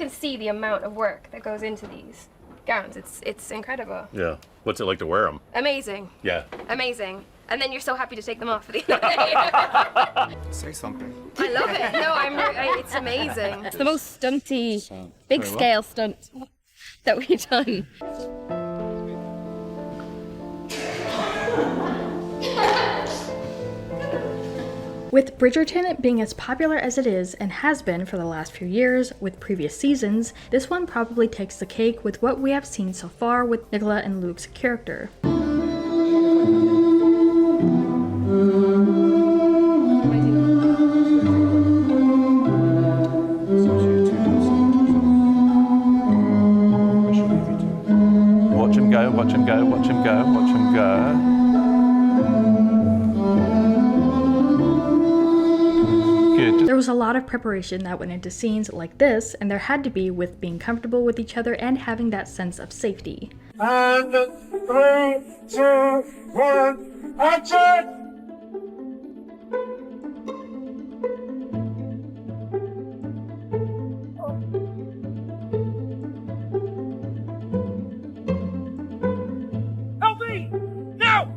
can see the amount of work that goes into these gowns. It's incredible. Yeah. What's it like to wear them? Amazing. Yeah. Amazing. And then you're so happy to take them off for the end of the day. Say something. I love it. No, it's amazing. It's the most stunty, big scale stunt that we've done. With Bridgerton being as popular as it is and has been for the last few years with previous seasons, this one probably takes the cake with what we have seen so far with Nicola and Luke's character. Watch him go, watch him go, watch him go, watch him go. There was a lot of preparation that went into scenes like this, and there had to be with being comfortable with each other and having that sense of safety. And 3, 2, 1, action! Help me! Now!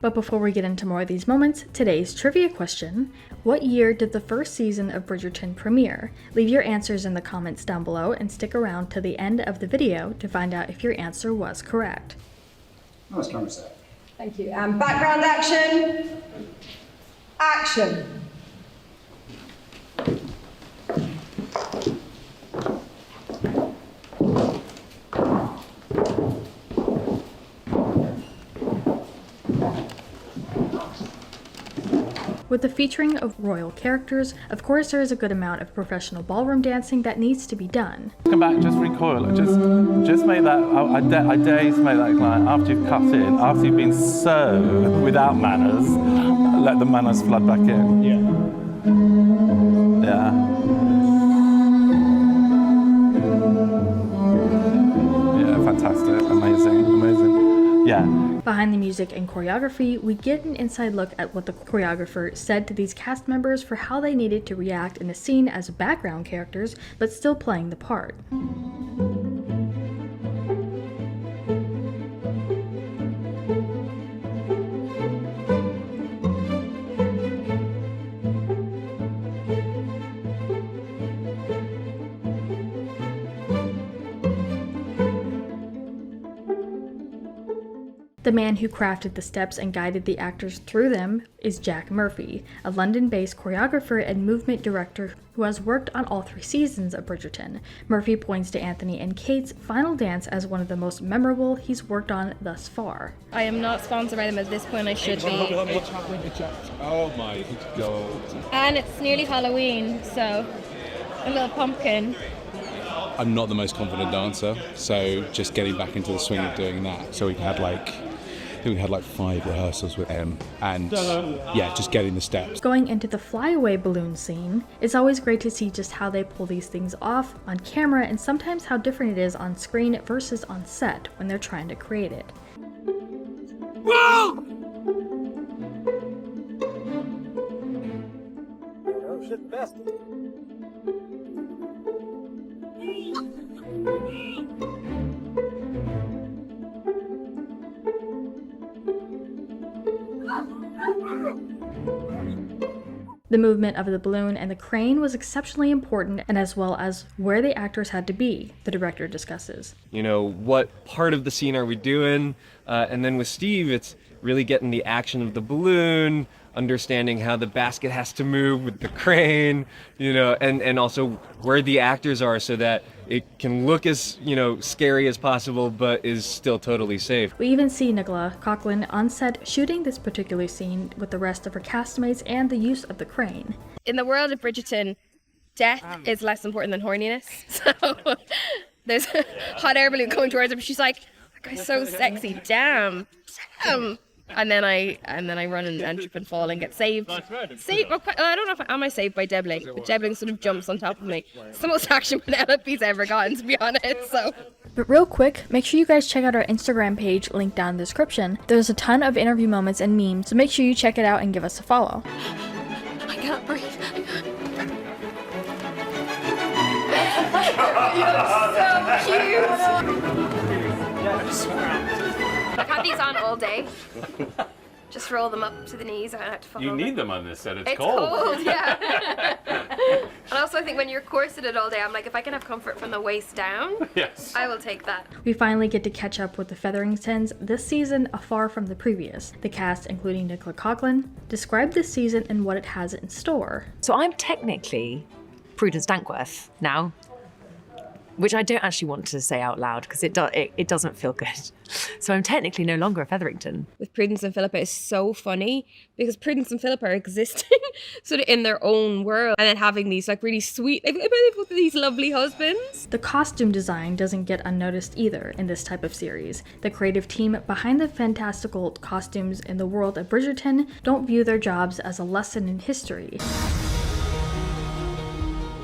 But before we get into more of these moments, today's trivia question: what year did the first season of Bridgerton premiere? Leave your answers in the comments down below and stick around to the end of the video to find out if your answer was correct. Nice camera set. Thank you. And background action. Action. With the featuring of royal characters, of course there is a good amount of professional ballroom dancing that needs to be done. Come back, just recoil, just make that, I dare you to make that line after you've cut in, after you've been so without manners, let the manners flood back in. Yeah. Yeah. Yeah, fantastic, amazing, amazing. Yeah. Behind the music and choreography, we get an inside look at what the choreographer said to these cast members for how they needed to react in a scene as background characters, but still playing the part. The man who crafted the steps and guided the actors through them is Jack Murphy, a London-based choreographer and movement director who has worked on all 3 seasons of Bridgerton. Murphy points to Anthony and Kate's final dance as one of the most memorable he's worked on thus far. I am not sponsored by them at this point. I should be. Oh my god. And it's nearly Halloween, so a little pumpkin. I'm not the most confident dancer, so just getting back into the swing of doing that. So we had like 5 rehearsals with him, and yeah, just getting the steps. Going into the flyaway balloon scene, it's always great to see just how they pull these things off on camera and sometimes how different it is on screen versus on set when they're trying to create it. Whoa! Oh shit, best. The movement of the balloon and the crane was exceptionally important, and as well as where the actors had to be, the director discusses. You know, what part of the scene are we doing? And then with Steve, it's really getting the action of the balloon, understanding how the basket has to move with the crane, you know, and also where the actors are so that it can look as, you know, scary as possible, but is still totally safe. We even see Nicola Coughlan on set shooting this particular scene with the rest of her castmates and the use of the crane. In the world of Bridgerton, death is less important than horniness. So there's a hot air balloon coming towards her, but she's like, that guy's so sexy, damn. And then I run and trip and fall and get saved. Well, I don't know if am I saved by Debling, but Debling sort of jumps on top of me. It's the most action Penelope's ever gotten, to be honest. So. But real quick, make sure you guys check out our Instagram page, linked down in the description. There's a ton of interview moments and memes, so make sure you check it out and give us a follow. I can't breathe. You're so cute. I've had these on all day. Just roll them up to the knees. I don't have to fall You over. need them on this set. It's cold, yeah. And also I think when you're corseted all day, I'm like, if I can have comfort from the waist down, Yes. I will take that. We finally get to catch up with the Featheringtons this season, far from the previous. The cast, including Nicola Coughlan, describe this season and what it has in store. So I'm technically Prudence Dankworth now, which I don't actually want to say out loud because it doesn't feel good. So I'm technically no longer a Featherington. With Prudence and Philippa is so funny because Prudence and Philippa are existing sort of in their own world and then having these like really sweet, these lovely husbands. The costume design doesn't get unnoticed either in this type of series. The creative team behind the fantastical costumes in the world of Bridgerton don't view their jobs as a lesson in history.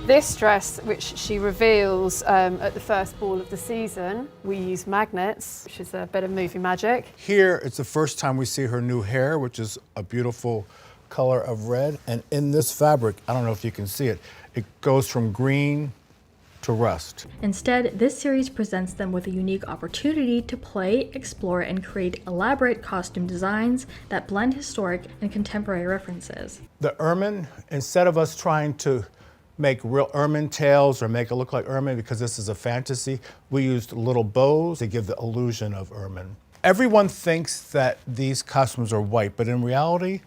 This dress, which she reveals at the first ball of the season, we use magnets, which is a bit of movie magic. Here, it's the first time we see her new hair, which is a beautiful color of red. And in this fabric, I don't know if you can see it, it goes from green to rust. Instead, this series presents them with a unique opportunity to play, explore, and create elaborate costume designs that blend historic and contemporary references. The ermine, instead of us trying to make real ermine tails or make it look like ermine because this is a fantasy, we used little bows to give the illusion of ermine. Everyone thinks that these costumes are white, but in reality,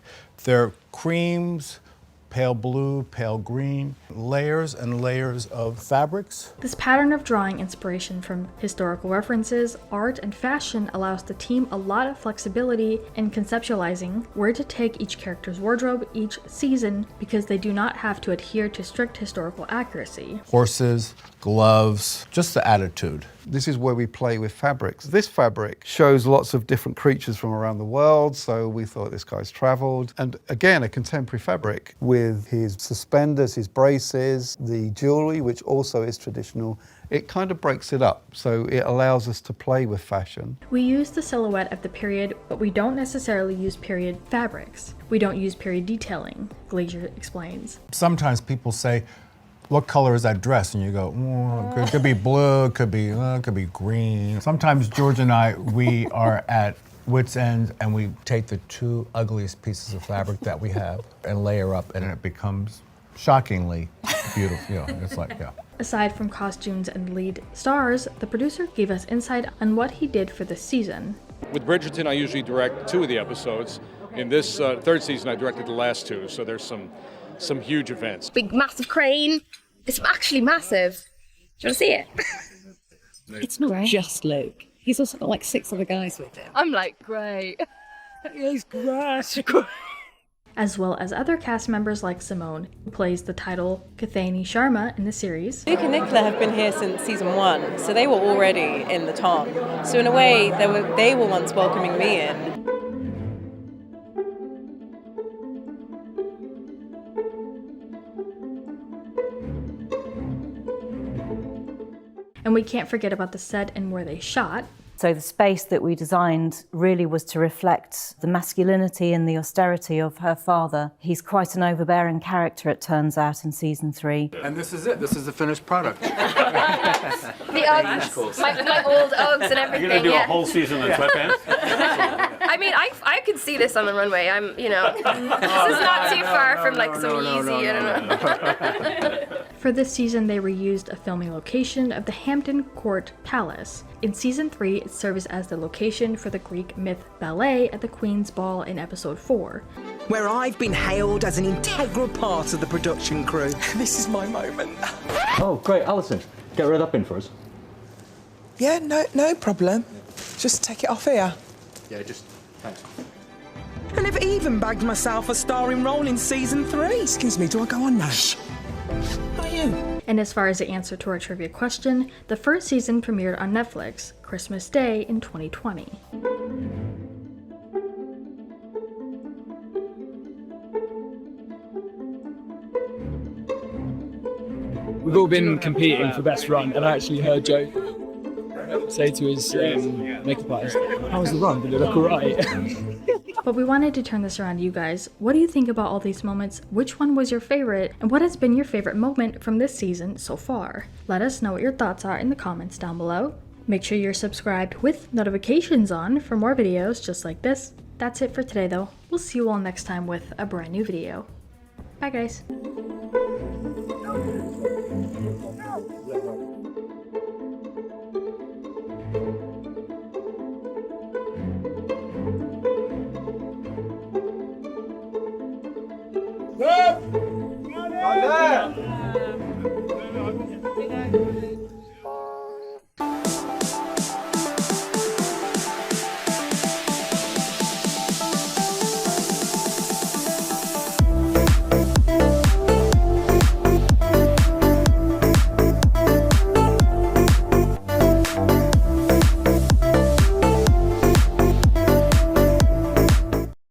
they're creams, pale blue, pale green, layers and layers of fabrics. This pattern of drawing inspiration from historical references, art, and fashion allows the team a lot of flexibility in conceptualizing where to take each character's wardrobe each season because they do not have to adhere to strict historical accuracy. Horses, gloves, just the attitude. This is where we play with fabrics. This fabric shows lots of different creatures from around the world, so we thought this guy's traveled. And again, a contemporary fabric with his suspenders, his braces, the jewelry, which also is traditional. It kind of breaks it up, so it allows us to play with fashion. We use the silhouette of the period, but we don't necessarily use period fabrics. We don't use period detailing, Glazier explains. Sometimes people say, what color is that dress? And you go, it could be blue, it could be green. Sometimes George and I, we are at wit's end and we take the two ugliest pieces of fabric that we have and layer up and it becomes shockingly beautiful. You know, it's like, yeah. Aside from costumes and lead stars, the producer gave us insight on what he did for this season. With Bridgerton, I usually direct 2 of the episodes. In this third season, I directed the last 2, so there's some huge events. Big, massive crane. It's actually massive. Do you want to see it? It's not just Luke. He's also got like 6 other guys with him. I'm like, great. He's great. As well as other cast members like Simone, who plays the title Kathani Sharma in the series. Luke and Nicola have been here since season 1, so they were already in the town. So in a way, they were once welcoming me in. And we can't forget about the set and where they shot. So the space that we designed really was to reflect the masculinity and the austerity of her father. He's quite an overbearing character, it turns out, in season 3. And this is it. This is the finished product. The Uggs, my old Uggs and everything. You're going to do a whole season of sweatpants? I mean, I could see this on the runway. This is not too far from like some Yeezy, I don't know. For this season, they reused a filming location of the Hampton Court Palace. In season 3, it serves as the location for the Greek myth ballet at the Queen's Ball in episode 4. Where I've been hailed as an integral part of the production crew. This is my moment. Oh, great. Alison, get rid up in for us. Yeah, no problem. Just take it off here. Yeah, just thanks. I never even bagged myself a starring role in season 3. Excuse me, do I go on now? Shh. Not you. And as far as the answer to our trivia question, the first season premiered on Netflix, Christmas Day in 2020. We've all been competing for best run, and I actually heard Joe say to his makeup artist, "How was the run? Did it look all right?" But we wanted to turn this around to you guys. What do you think about all these moments? Which one was your favorite? And what has been your favorite moment from this season so far? Let us know what your thoughts are in the comments down below. Make sure you're subscribed with notifications on for more videos just like this. That's it for today though. We'll see you all next time with a brand new video. Bye guys. Stop!